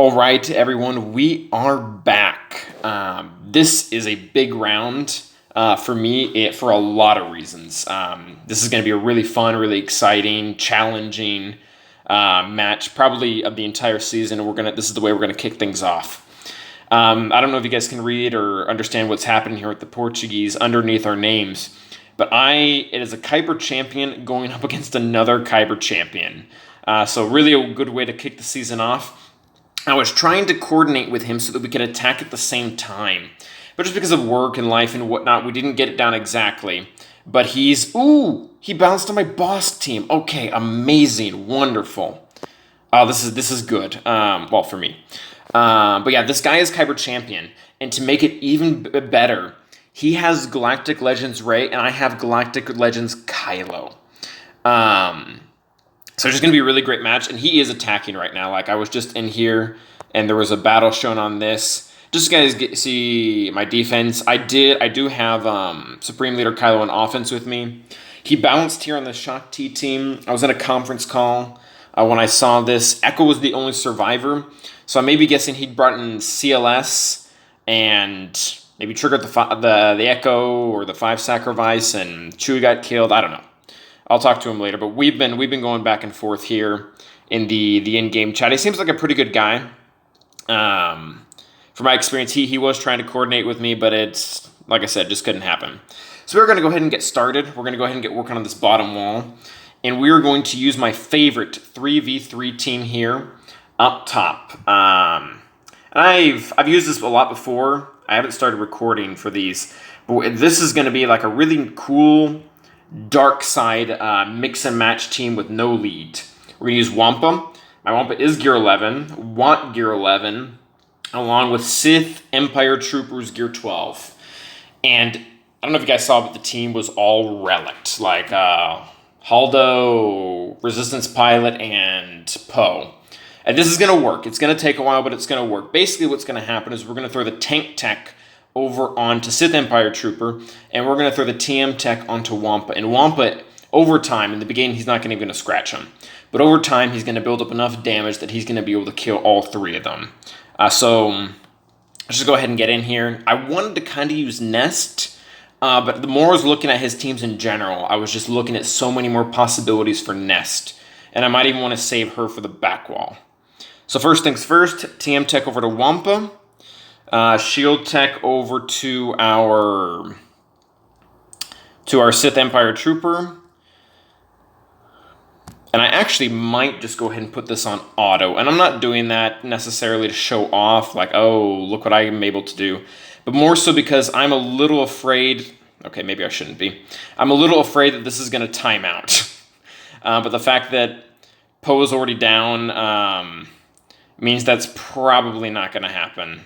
All right, everyone, we are back. This is a big round for me for a lot of reasons. This is going to be a really fun, really exciting, challenging match, probably of the entire season. This is the way we're gonna kick things off. I don't know if you guys can read or understand what's happening here with the Portuguese underneath our names, but it is a Kyber champion going up against another Kyber champion. So really a good way to kick the season off. I was trying to coordinate with him so that we could attack at the same time. But just because of work and life and whatnot, we didn't get it down exactly. But he bounced on my Bossk team. Okay, amazing, wonderful. Oh, this is good. Well, for me. But yeah, this guy is Kyber champion. And to make it even better, he has Galactic Legends Ray, and I have Galactic Legends Skylo. So it's just going to be a really great match, and he is attacking right now. Like, I was just in here, and there was a battle shown on this. Just so you guys see my defense. I do have Supreme Leader Kylo on offense with me. He bounced here on the Shock T team. I was in a conference call when I saw this. Echo was the only survivor, so I may be guessing he brought in CLS and maybe triggered the Echo or the 5 sacrifice, and Chewie got killed. I don't know. I'll talk to him later, but we've been going back and forth here in the in-game chat. He seems like a pretty good guy. From my experience, he was trying to coordinate with me, but it's, like I said, just couldn't happen. So we're going to go ahead and get started. We're going to go ahead and get working on this bottom wall, and we're going to use my favorite 3v3 team here up top. And I've used this a lot before. I haven't started recording for these, but this is going to be like a really cool dark side mix and match team with no lead. We're going to use Wampa. My Wampa is Gear 11, Want Gear 11, along with Sith Empire Troopers Gear 12. And I don't know if you guys saw, but the team was all relicked, like Haldo, Resistance Pilot, and Poe. And this is going to work. It's going to take a while, but it's going to work. Basically, what's going to happen is we're going to throw the tank tech over onto Sith Empire Trooper, and we're going to throw the TM tech onto Wampa. And Wampa, over time, in the beginning, he's not even going to scratch him. But over time, he's going to build up enough damage that he's going to be able to kill all 3 of them. So let's just go ahead and get in here. I wanted to kind of use Nest, but the more I was looking at his teams in general, I was just looking at so many more possibilities for Nest. And I might even want to save her for the back wall. So first things first, TM tech over to Wampa. Shield tech over to our Sith Empire Trooper. And I actually might just go ahead and put this on auto. And I'm not doing that necessarily to show off, like, oh, look what I am able to do. But more so because I'm a little afraid. Okay, maybe I shouldn't be. I'm a little afraid that this is going to time out. But the fact that Poe is already down means that's probably not going to happen.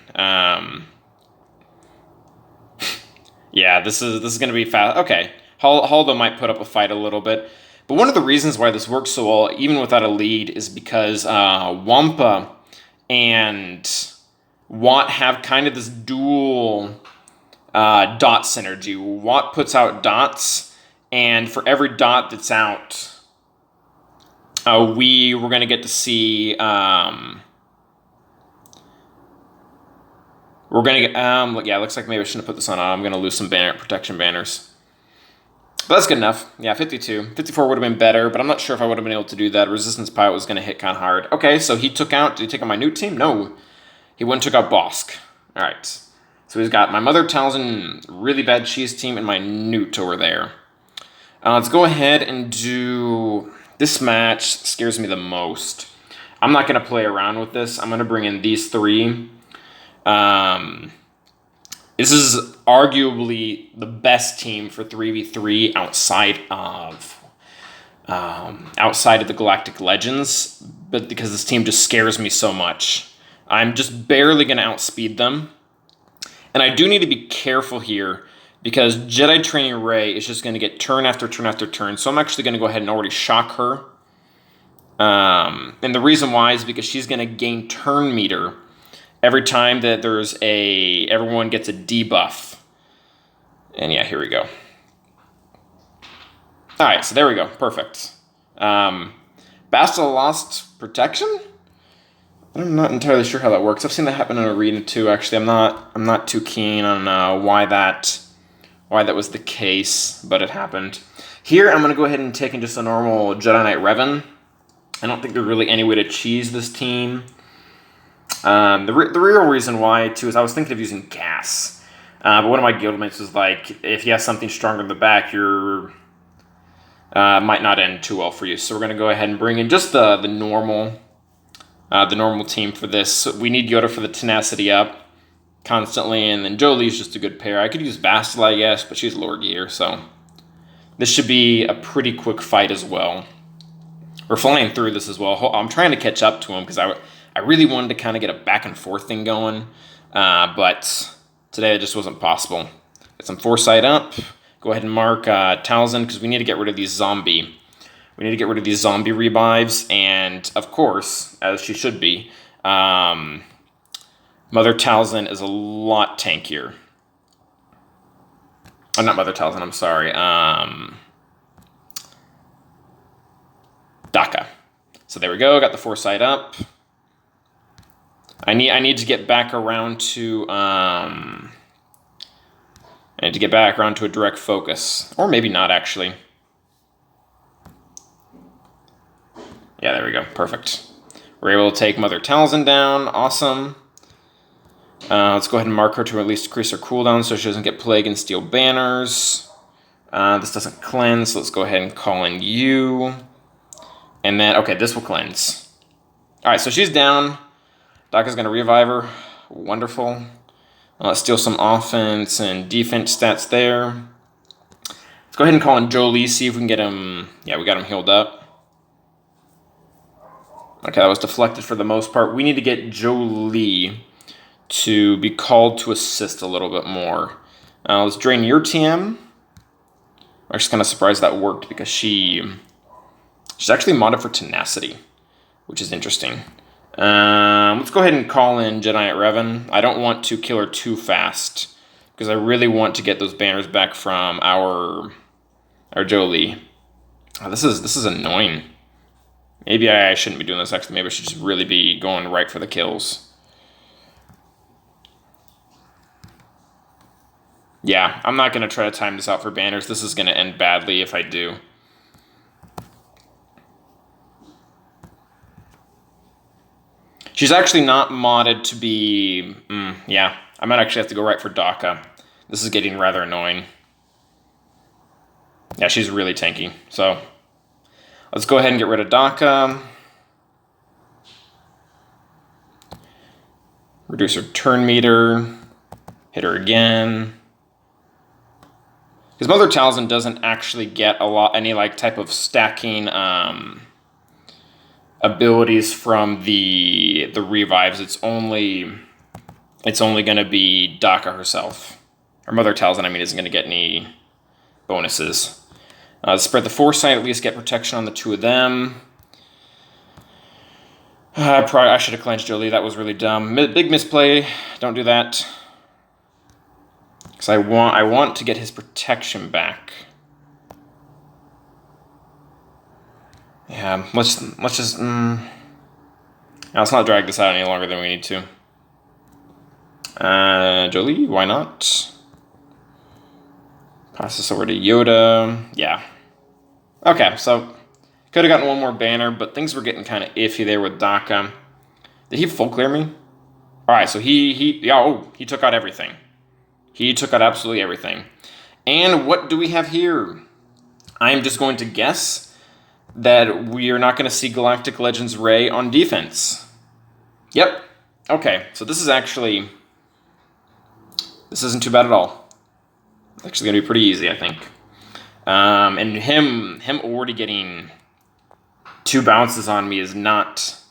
Yeah, this is going to be fast. Okay, Haldo might put up a fight a little bit. But one of the reasons why this works so well, even without a lead, is because Wampa and Watt have kind of this dual dot synergy. Watt puts out dots, and for every dot that's out, we're going to get to see... We're going to get, yeah, looks like maybe I shouldn't have put this on. I'm going to lose some protection banners. But that's good enough. Yeah, 52. 54 would have been better, but I'm not sure if I would have been able to do that. Resistance Pilot was going to hit kind of hard. Okay, so did he take out my Nute team? No. He went and took out Bossk. All right. So he's got my Mother Talzin really bad cheese team and my Nute over there. Let's go ahead and do... This match scares me the most. I'm not going to play around with this. I'm going to bring in these 3. This is arguably the best team for 3v3 outside of the Galactic Legends, but because this team just scares me so much. I'm just barely going to outspeed them. And I do need to be careful here because Jedi Training Rey is just going to get turn after turn after turn. So I'm actually going to go ahead and already shock her. And the reason why is because she's going to gain turn meter every time that everyone gets a debuff. And yeah, here we go. All right, so there we go. Perfect. Bastila lost protection? I'm not entirely sure how that works. I've seen that happen in Arena too. Actually, I'm not too keen on why that was the case, but it happened. Here, I'm gonna go ahead and take in just a normal Jedi Knight Revan. I don't think there's really any way to cheese this team. The real reason why too is I was thinking of using gas, but one of my guildmates was like, if you have something stronger in the back, you're might not end too well for you. So we're gonna go ahead and bring in just the normal team for this. We need Yoda for the tenacity up constantly, and then Jolie's just a good pair. I could use Bastila, I guess, but she's lower gear, so this should be a pretty quick fight as well. We're flying through this as well. I'm trying to catch up to him because I really wanted to kind of get a back and forth thing going, but today it just wasn't possible. Get some foresight up. Go ahead and mark Talzin because we need to get rid of these zombie. We need to get rid of these zombie revives, and of course, as she should be, Mother Talzin is a lot tankier. Oh, not Mother Talzin, I'm sorry. Daka. So there we go, got the foresight up. I need to get back around to I need to get back around to a direct focus. Or maybe not actually. Yeah, there we go. Perfect. We're able to take Mother Talzin down. Awesome. Let's go ahead and mark her to at least increase her cooldown so she doesn't get Plague and Steel Banners. This doesn't cleanse, so let's go ahead and call in you. And then, okay, this will cleanse. Alright, so she's down. Daka's going to revive her. Wonderful. Let's steal some offense and defense stats there. Let's go ahead and call in Jolie, see if we can get him. Yeah, we got him healed up. Okay, that was deflected for the most part. We need to get Jolie to be called to assist a little bit more. Let's drain your TM. I'm just kind of surprised that worked because she's actually modded for tenacity, which is interesting. Let's go ahead and call in Jedi Knight Revan. I don't want to kill her too fast because I really want to get those banners back from our Jolie. Oh, this is annoying. Maybe I shouldn't be doing this actually. Maybe I should just really be going right for the kills. Yeah, I'm not going to try to time this out for banners. This is going to end badly if I do. She's actually not modded to be... yeah, I might actually have to go right for Daka. This is getting rather annoying. Yeah, she's really tanky. So, let's go ahead and get rid of Daka. Reduce her turn meter. Hit her again. Because Mother Talzin doesn't actually get any like type of stacking abilities from the revives. It's only going to be Daka herself. Or Mother Talzin, I mean, isn't going to get any bonuses. Spread the foresight, at least get protection on the two of them. I should have cleansed Jolie. That was really dumb. Big misplay. Don't do that. Because I want to get his protection back. Yeah, let's just let's not drag this out any longer than we need to. Jolie, why not? Pass this over to Yoda. Yeah. Okay, so could have gotten one more banner, but things were getting kind of iffy there with Daka. Did he full clear me? All right, so he took out everything. He took out absolutely everything. And what do we have here? I am just going to guess that we are not going to see Galactic Legends Rey on defense. Yep. Okay, so this isn't too bad at all. It's actually going to be pretty easy, I think. And him already getting 2 bounces on me is not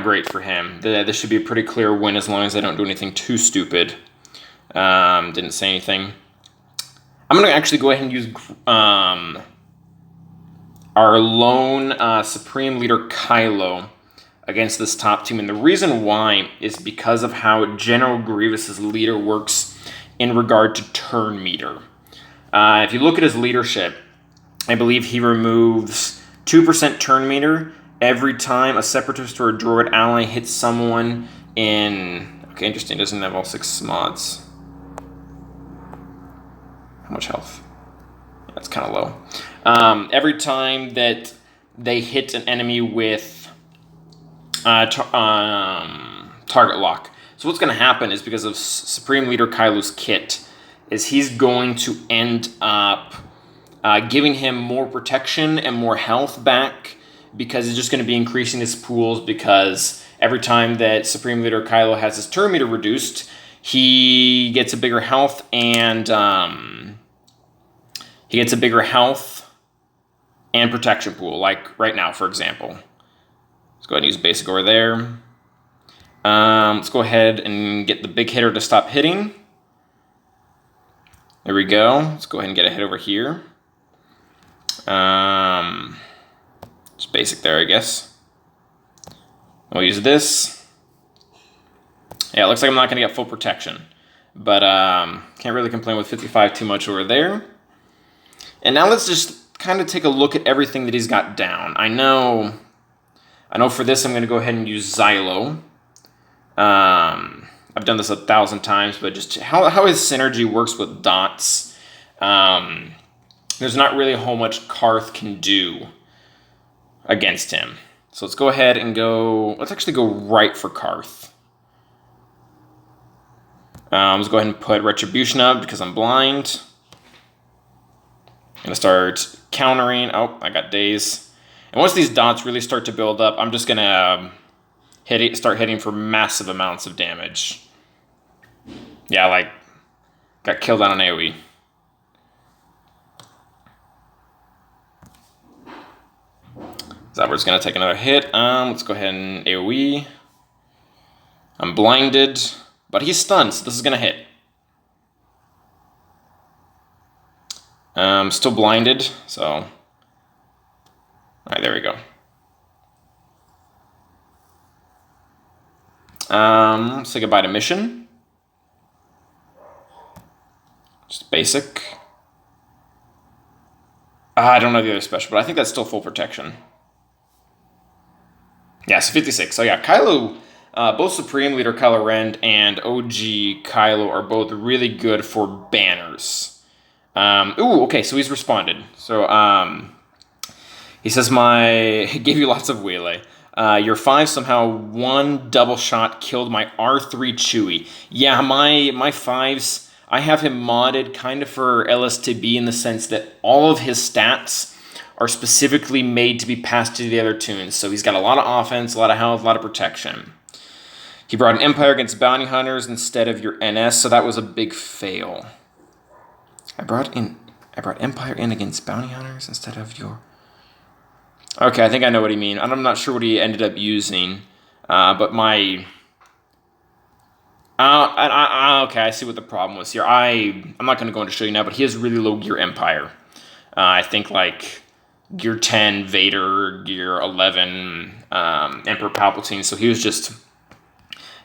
great for him. This should be a pretty clear win as long as I don't do anything too stupid. Didn't say anything. I'm going to actually go ahead and use our lone Supreme Leader Skylo against this top team. And the reason why is because of how General Grievous' leader works in regard to turn meter. If you look at his leadership, I believe he removes 2% turn meter every time a Separatist or a Droid ally hits someone in... Okay, interesting, doesn't have all 6 mods. How much health? That's kind of low. Every time that they hit an enemy with target lock. So what's going to happen is, because of Supreme Leader Kylo's kit, is he's going to end up giving him more protection and more health back, because it's just going to be increasing his pools, because every time that Supreme Leader Kylo has his turn meter reduced, he gets a bigger health and protection pool, like right now, for example. Let's go ahead and use basic over there. Let's go ahead and get the big hitter to stop hitting. There we go. Let's go ahead and get a hit over here. Just basic there, I guess. We'll use this. Yeah, it looks like I'm not going to get full protection, but can't really complain with 55 too much over there. And now let's just kind of take a look at everything that he's got down. I know for this I'm going to go ahead and use Zylo. I've done this 1,000 times, but just how his synergy works with dots. There's not really how much Carth can do against him. So let's go ahead and let's actually go right for Carth. Let's go ahead and put Retribution up because I'm blind. I'm going to start countering. Oh, I got daze. And once these dots really start to build up, I'm just going to start hitting for massive amounts of damage. Yeah, like, got killed on an AoE. Zaber's going to take another hit. Let's go ahead and AoE. I'm blinded, but he's stunned, so this is going to hit. Still blinded, so... Alright, there we go. Let's say goodbye to mission. Just basic. I don't know the other special, but I think that's still full protection. Yeah, so 56. So yeah, Kylo, both Supreme Leader Kylo Ren and OG Kylo are both really good for banners. Ooh, okay, so he's responded. So, he says, he gave you lots of wheelie. Your 5 somehow one double shot killed my R3 Chewie. Yeah, my 5s, I have him modded kind of for LSTB in the sense that all of his stats are specifically made to be passed to the other tunes. So he's got a lot of offense, a lot of health, a lot of protection. He brought an Empire against bounty hunters instead of your NS, so that was a big fail. I brought Empire in against bounty hunters instead of your... Okay, I think I know what he means. I'm not sure what he ended up using, but my... okay, I see what the problem was here. I'm not going to go into show you now, but he has really low gear Empire. I think like gear 10 Vader, gear 11 Emperor Palpatine. So he was just...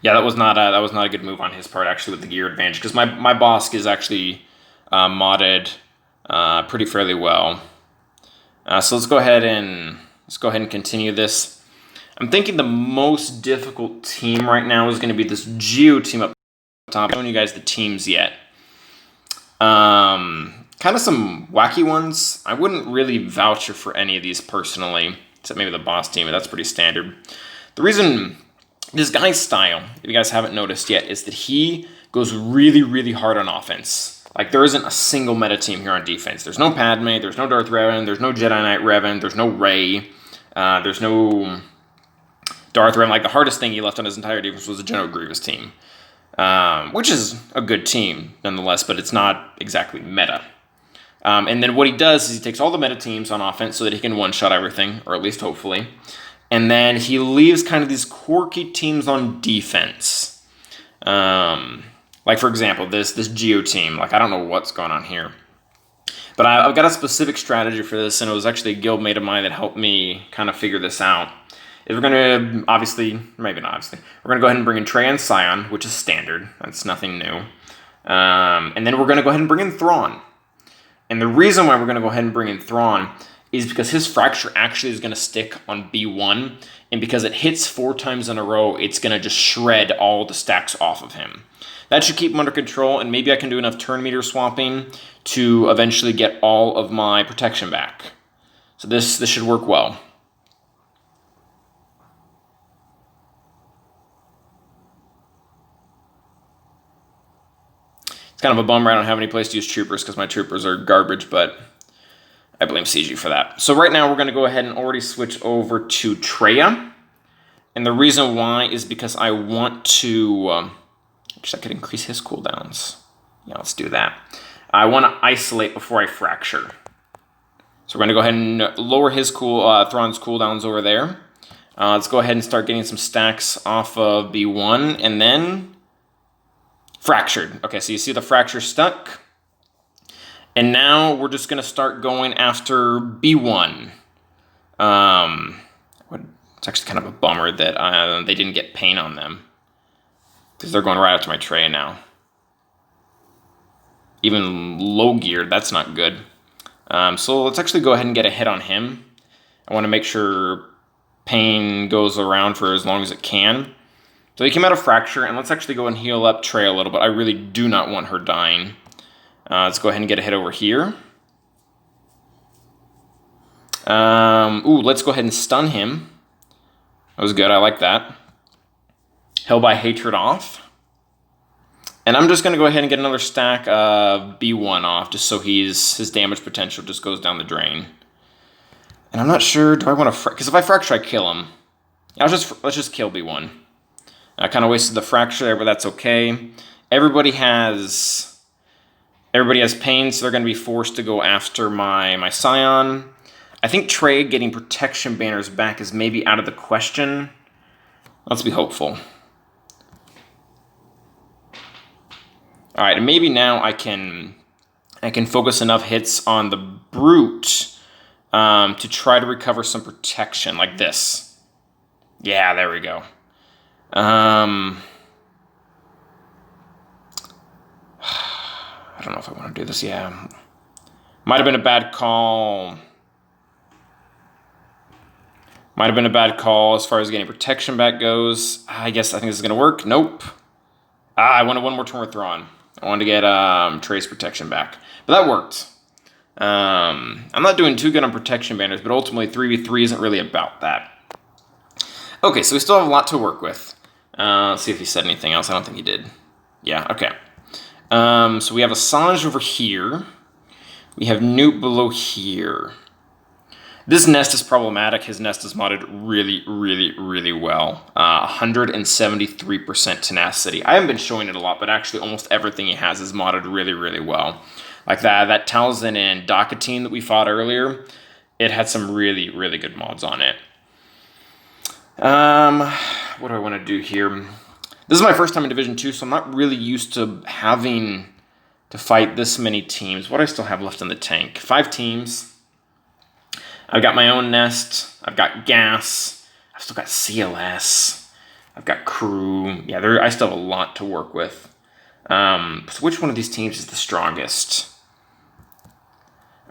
Yeah, that was not a good move on his part, actually, with the gear advantage, because my Bossk is actually modded pretty fairly well. So let's go ahead and continue this. I'm thinking the most difficult team right now is going to be this Geo team up top. I haven't shown you guys the teams yet. Kind of some wacky ones. I wouldn't really vouch for any of these personally, except maybe the boss team, but that's pretty standard. The reason this guy's style, if you guys haven't noticed yet, is that he goes really, really hard on offense. Like, there isn't a single meta team here on defense. There's no Padme, there's no Darth Revan, there's no Jedi Knight Revan, there's no Rey, there's no Darth Revan. Like, the hardest thing he left on his entire defense was the General Grievous team, which is a good team, nonetheless, but it's not exactly meta. And then what he does is he takes all the meta teams on offense so that he can one-shot everything, or at least hopefully. And then he leaves kind of these quirky teams on defense. Like, for example, this Geo team. Like, I don't know what's going on here. But I've got a specific strategy for this, and it was actually a guildmate of mine that helped me kind of figure this out. Is we're going to, obviously, maybe not obviously, we're going to go ahead and bring in Traya and Scion, which is standard. That's nothing new. And then we're going to go ahead and bring in Thrawn. And the reason why we're going to go ahead and bring in Thrawn is because his fracture actually is going to stick on B1, and because it hits 4 times in a row, it's going to just shred all the stacks off of him. That should keep him under control, and maybe I can do enough turn meter swapping to eventually get all of my protection back. So this should work well. It's kind of a bummer I don't have any place to use troopers because my troopers are garbage, but I blame CG for that. So right now we're going to go ahead and already switch over to Traya. And the reason why is because I want to... actually, I could increase his cooldowns. Yeah, let's do that. I want to isolate before I fracture. So we're going to go ahead and lower his Thrawn's cooldowns over there. Let's go ahead and start getting some stacks off of B1 and then... fractured. Okay, so you see the fracture stuck. And now we're just going to start going after B1. It's actually kind of a bummer that they didn't get pain on them, because they're going right up to my tray now. Even low geared, that's not good. So let's actually go ahead and get a hit on him. I want to make sure pain goes around for as long as it can. So he came out of fracture, and let's actually go and heal up Traya a little bit. I really do not want her dying. Let's go ahead and get a hit over here. Let's go ahead and stun him. That was good, I like that. Hell by Hatred off. And I'm just going to go ahead and get another stack of B1 off, just so his damage potential just goes down the drain. And I'm not sure, do I want to... because if I fracture, I kill him. Let's just kill B1. I kind of wasted the fracture there, but that's okay. Everybody has pain, so they're going to be forced to go after my Scion. I think Trey getting protection banners back is maybe out of the question. Let's be hopeful. All right, and maybe now I can focus enough hits on the Brute to try to recover some protection, like this. Yeah, there we go. I don't know if I want to do this. Yeah, might have been a bad call. Might have been a bad call as far as getting protection back goes. I think this is gonna work. Nope. I wanted one more turn with Thrawn. I wanted to get Trace protection back, but that worked. I'm not doing too good on protection banners, but ultimately 3v3 isn't really about that. Okay, so we still have a lot to work with. Let's see if he said anything else. I don't think he did. Yeah, okay. So we have Assange over here. We have Nute below here. This nest is problematic. His nest is modded really, really, really well. 173% tenacity. I haven't been showing it a lot, but actually almost everything he has is modded really, really well. Like that Talzin and Docatine that we fought earlier, it had some really, really good mods on it. What do I want to do here? This is my first time in Division 2, so I'm not really used to having to fight this many teams. What do I still have left in the tank? 5 teams. I've got my own nest. I've got gas. I've still got CLS. I've got crew. Yeah, I still have a lot to work with. So which one of these teams is the strongest?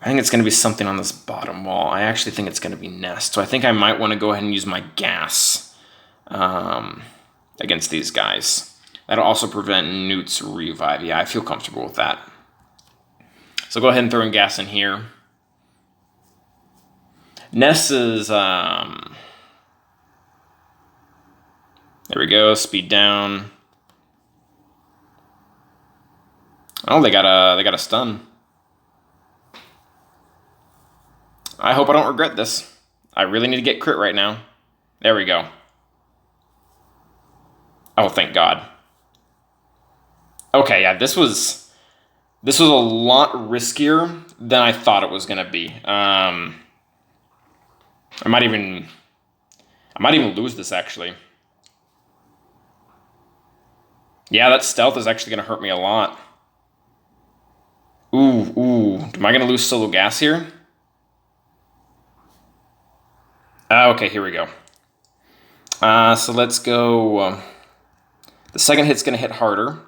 I think it's going to be something on this bottom wall. I actually think it's going to be nest. So I think I might want to go ahead and use my gas against these guys. That'll also prevent Nute's revive. Yeah, I feel comfortable with that. So go ahead and throw in gas in here. Nest is, there we go, speed down. Oh, they got a stun. I hope I don't regret this. I really need to get crit right now. There we go. Oh, thank God. Okay, yeah, this was a lot riskier than I thought it was gonna be. I might even lose this, actually. Yeah, that stealth is actually going to hurt me a lot. Ooh. Am I going to lose solo gas here? Okay, here we go. So let's go. The second hit's going to hit harder.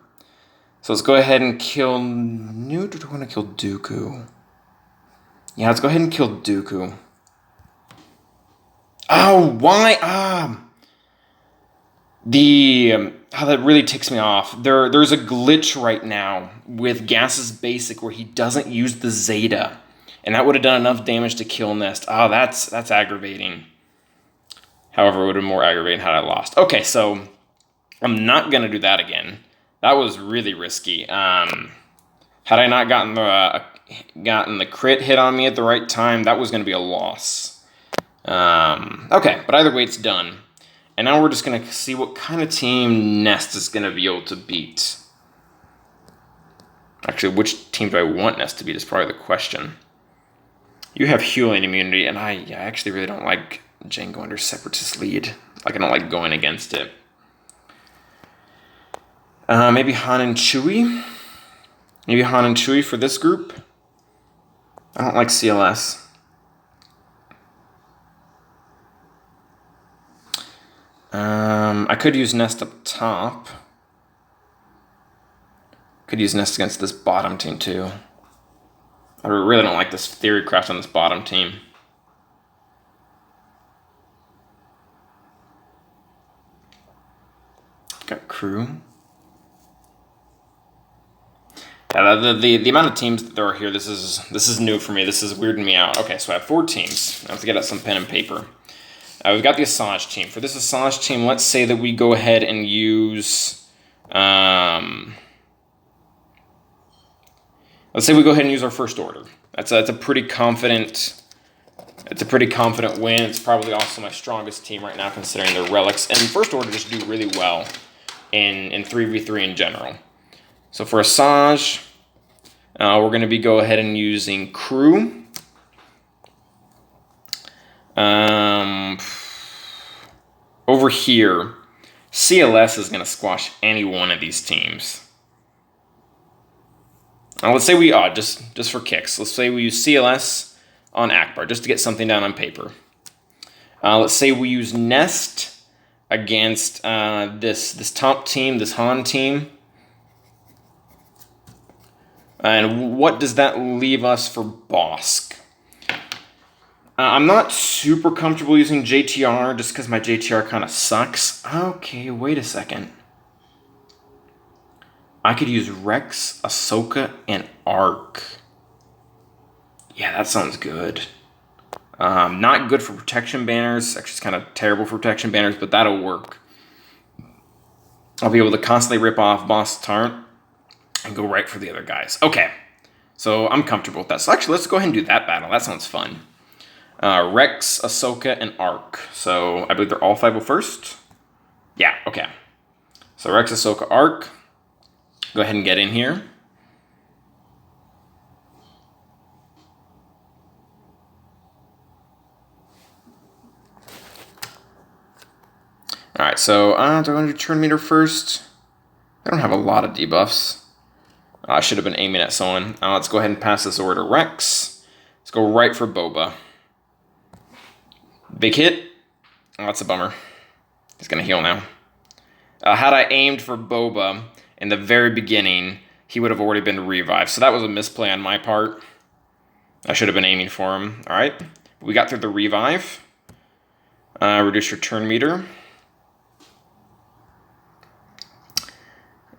So let's go ahead and kill Nute, or do I want to kill Dooku? Yeah, let's go ahead and kill Dooku. Oh, why? That really ticks me off. There's a glitch right now with Gas's basic where he doesn't use the Zeta, and that would have done enough damage to kill Nest. Oh, that's aggravating. However, it would have been more aggravating had I lost. Okay, so I'm not gonna do that again. That was really risky. Had I not gotten the crit hit on me at the right time, that was gonna be a loss. Okay, but either way, it's done. And now we're just going to see what kind of team Nest is going to be able to beat. Actually, which team do I want Nest to beat is probably the question. You have healing immunity, and I actually really don't like Django under Separatist lead. Like, I don't like going against it. Maybe Han and Chewie? Maybe Han and Chewie for this group? I don't like CLS. I could use Nest up top. Could use Nest against this bottom team too. I really don't like this theory craft on this bottom team. Got crew. Yeah, the amount of teams that there are here, this is new for me. This is weirding me out. Okay, so I have 4 teams. I have to get out some pen and paper. We've got the Asajj team. For this Asajj team, let's say that we go ahead and use... let's say we go ahead and use our first order. That's a pretty confident... It's a pretty confident win. It's probably also my strongest team right now, considering their relics. And first order just do really well in 3v3 in general. So for Asajj, we're going to be go ahead and using crew. Over here, CLS is going to squash any one of these teams. Now, let's say we, just for kicks, let's say we use CLS on Ackbar, just to get something down on paper. Let's say we use Nest against this top team, this Han team. And what does that leave us for Bossk? I'm not super comfortable using JTR just because my JTR kind of sucks. Okay, wait a second. I could use Rex, Ahsoka, and Arc. Yeah, that sounds good. Not good for protection banners. Actually, it's kind of terrible for protection banners, but that'll work. I'll be able to constantly rip off Boss Tarnt and go right for the other guys. Okay, so I'm comfortable with that. So actually, let's go ahead and do that battle. That sounds fun. Rex, Ahsoka, and Arc. So I believe they're all 501st. Yeah, okay. So Rex, Ahsoka, Arc. Go ahead and get in here. Alright, so do I want to do turn meter first? I don't have a lot of debuffs. I should have been aiming at someone. Let's go ahead and pass this over to Rex. Let's go right for Boba. Big hit. Oh, that's a bummer. He's going to heal now. Had I aimed for Boba in the very beginning, he would have already been revived. So that was a misplay on my part. I should have been aiming for him. All right. We got through the revive. Reduce your turn meter.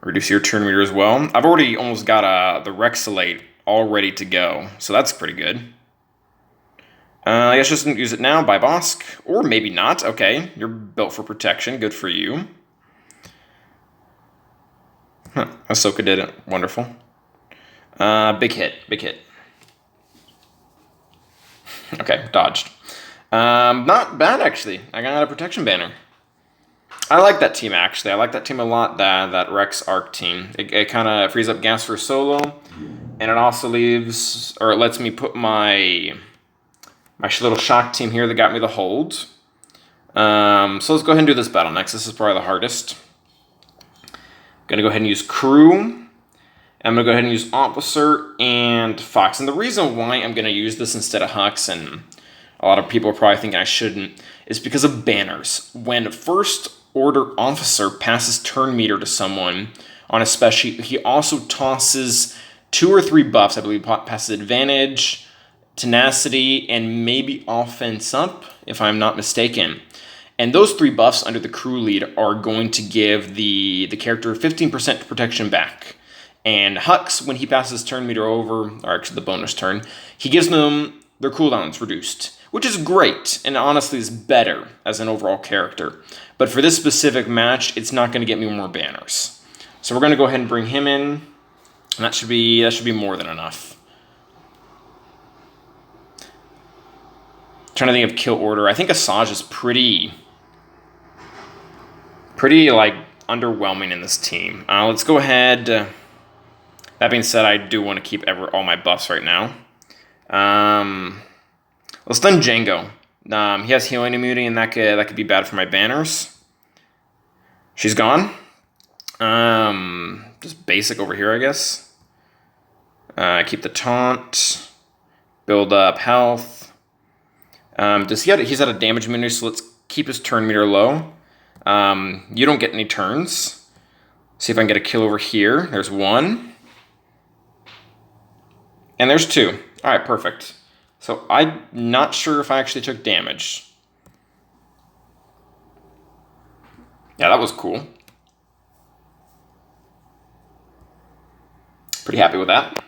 Reduce your turn meter as well. I've already almost got the Rexalate all ready to go. So that's pretty good. I guess just use it now by Bossk. Or maybe not. Okay. You're built for protection. Good for you. Huh. Ahsoka did it. Wonderful. Big hit. Big hit. Okay. Dodged. Not bad, actually. I got a protection banner. I like that team, actually. I like that team a lot, that Rex Arc team. It kind of frees up gas for solo. And it also leaves, or it lets me put my little shock team here that got me the hold. So let's go ahead and do this battle next. This is probably the hardest. Going to go ahead and use crew. I'm going to go ahead and use officer and fox. And the reason why I'm going to use this instead of Hux, and a lot of people are probably thinking I shouldn't, is because of banners. When first order officer passes turn meter to someone on a special, he also tosses 2 or 3 buffs. I believe passes advantage, tenacity, and maybe offense up, if I'm not mistaken. And those 3 buffs under the crew lead are going to give the character 15% protection back. And Hux, when he passes turn meter over, or actually the bonus turn, he gives them their cooldowns reduced, which is great, and honestly is better as an overall character. But for this specific match, it's not going to get me more banners. So we're going to go ahead and bring him in, and that should be more than enough. Trying to think of kill order. I think Asajj is pretty like underwhelming in this team. Let's go ahead. That being said, I do want to keep all my buffs right now. Let's stun Django. He has healing immunity, and that could be bad for my banners. She's gone. Just basic over here, I guess. Keep the taunt. Build up health. He's at a damage immunity, so let's keep his turn meter low. You don't get any turns. See if I can get a kill over here. There's 1. And there's 2. All right, perfect. So I'm not sure if I actually took damage. Yeah, that was cool. Pretty happy with that.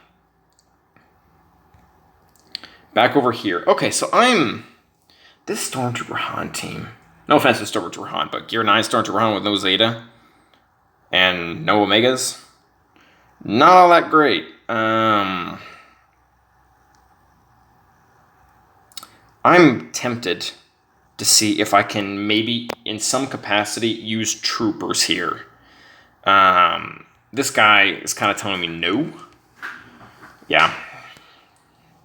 Back over here. Okay, so this Stormtrooper Han team. No offense to Stormtrooper Han, but Gear 9 Stormtrooper Han with no Zeta and no Omegas. Not all that great. I'm tempted to see if I can maybe, in some capacity, use troopers here. This guy is kind of telling me no. Yeah.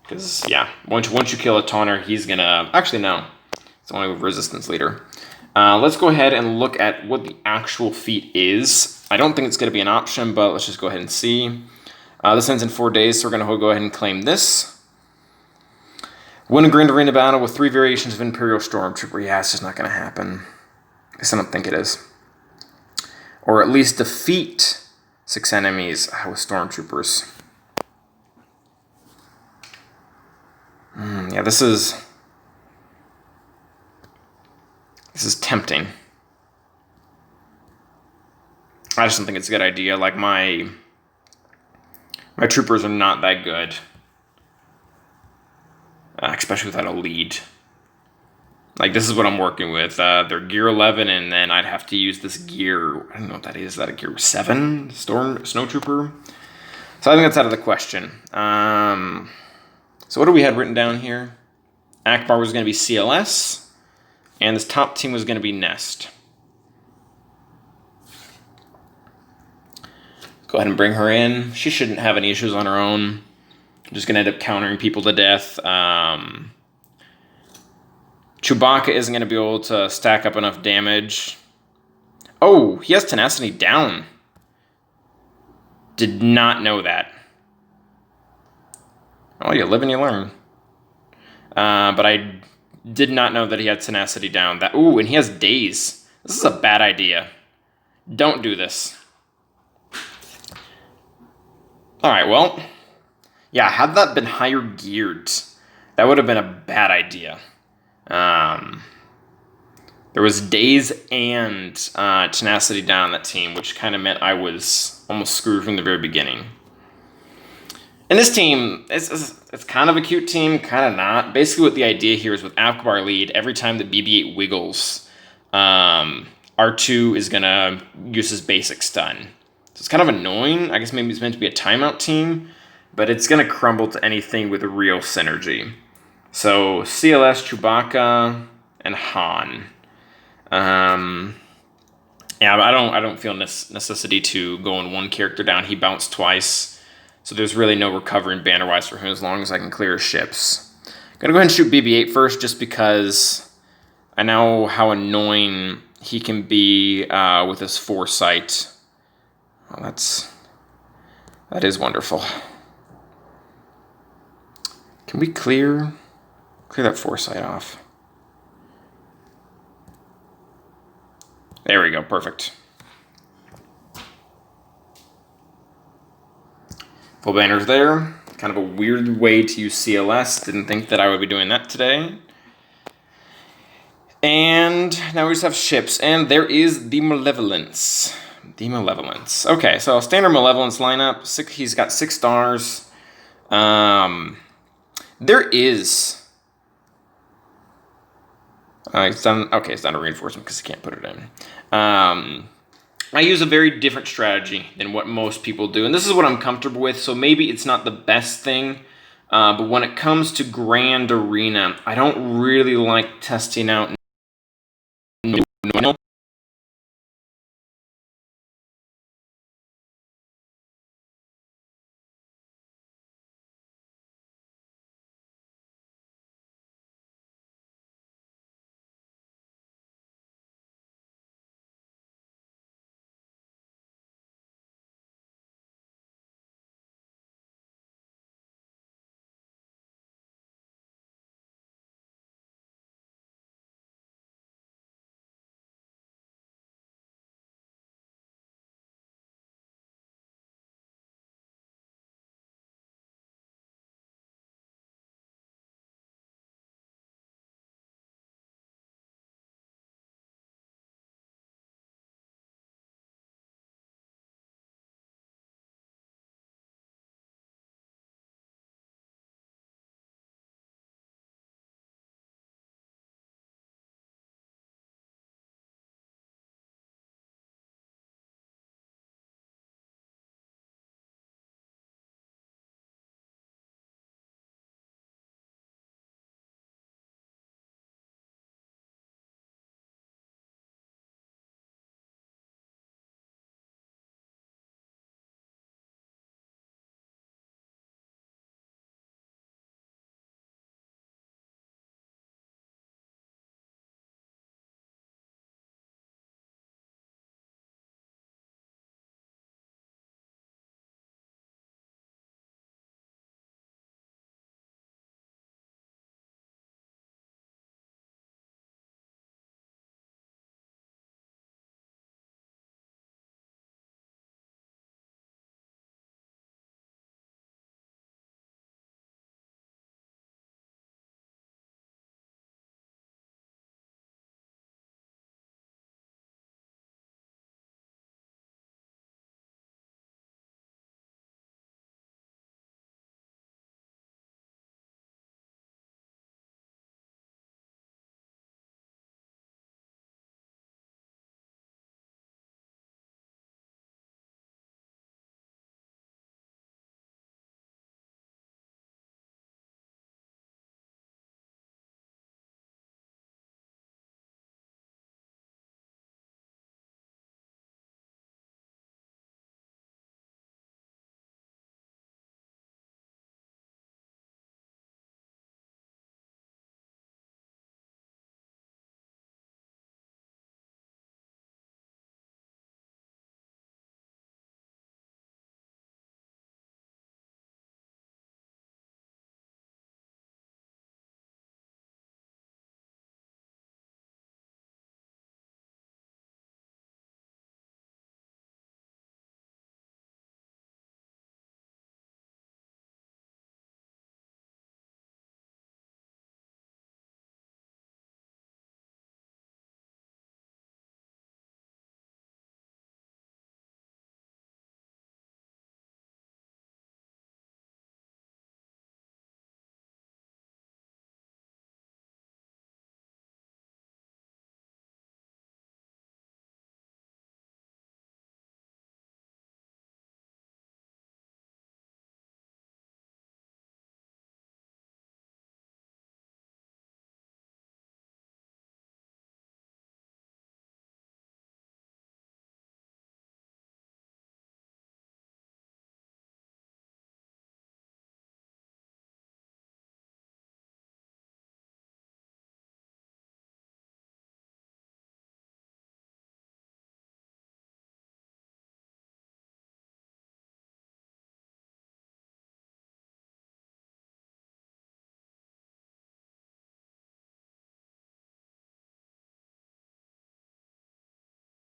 Because, yeah, once you kill a taunter, he's going to... Actually, no. It's only a resistance leader. Let's go ahead and look at what the actual feat is. I don't think it's going to be an option, but let's just go ahead and see. This ends in 4 days, so we're going to go ahead and claim this. Win a grand arena battle with 3 variations of Imperial Stormtrooper. Yeah, it's just not going to happen. I guess I don't think it is. Or at least defeat 6 enemies with Stormtroopers. Yeah, this is tempting. I just don't think it's a good idea. Like, my troopers are not that good. Especially without a lead. Like, this is what I'm working with. They're gear 11, and then I'd have to use this gear... I don't know what that is. Is that a gear 7? Snowtrooper? So I think that's out of the question. So what do we have written down here? Ackbar was going to be CLS, and this top team was going to be Nest. Go ahead and bring her in. She shouldn't have any issues on her own. I'm just going to end up countering people to death. Chewbacca isn't going to be able to stack up enough damage. Oh, he has tenacity down. Did not know that. Oh, you live and you learn. But I did not know that he had tenacity down. Ooh, and he has daze. This is a bad idea. Don't do this. Alright, well. Yeah, had that been higher geared, that would have been a bad idea. There was daze and tenacity down that team, which kind of meant I was almost screwed from the very beginning. And this team, it's kind of a cute team, kind of not. Basically what the idea here is with Ackbar lead, every time the BB-8 wiggles, R2 is going to use his basic stun. So it's kind of annoying. I guess maybe it's meant to be a timeout team, but it's going to crumble to anything with real synergy. So CLS, Chewbacca, and Han. Yeah, I don't feel necessity to go in one character down. He bounced twice. So there's really no recovering banner-wise for him as long as I can clear his ships. I'm going to go ahead and shoot BB-8 first just because I know how annoying he can be with his foresight. Well, that is wonderful. Can we clear that foresight off? There we go, perfect. Full banners there. Kind of a weird way to use CLS. Didn't think that I would be doing that today. And now we just have ships, and there is the Malevolence. The Malevolence. Okay, so standard Malevolence lineup. He's got 6 stars. There is... it's done a reinforcement because I can't put it in. I use a very different strategy than what most people do, and this is what I'm comfortable with, so maybe it's not the best thing, but when it comes to Grand Arena, I don't really like testing out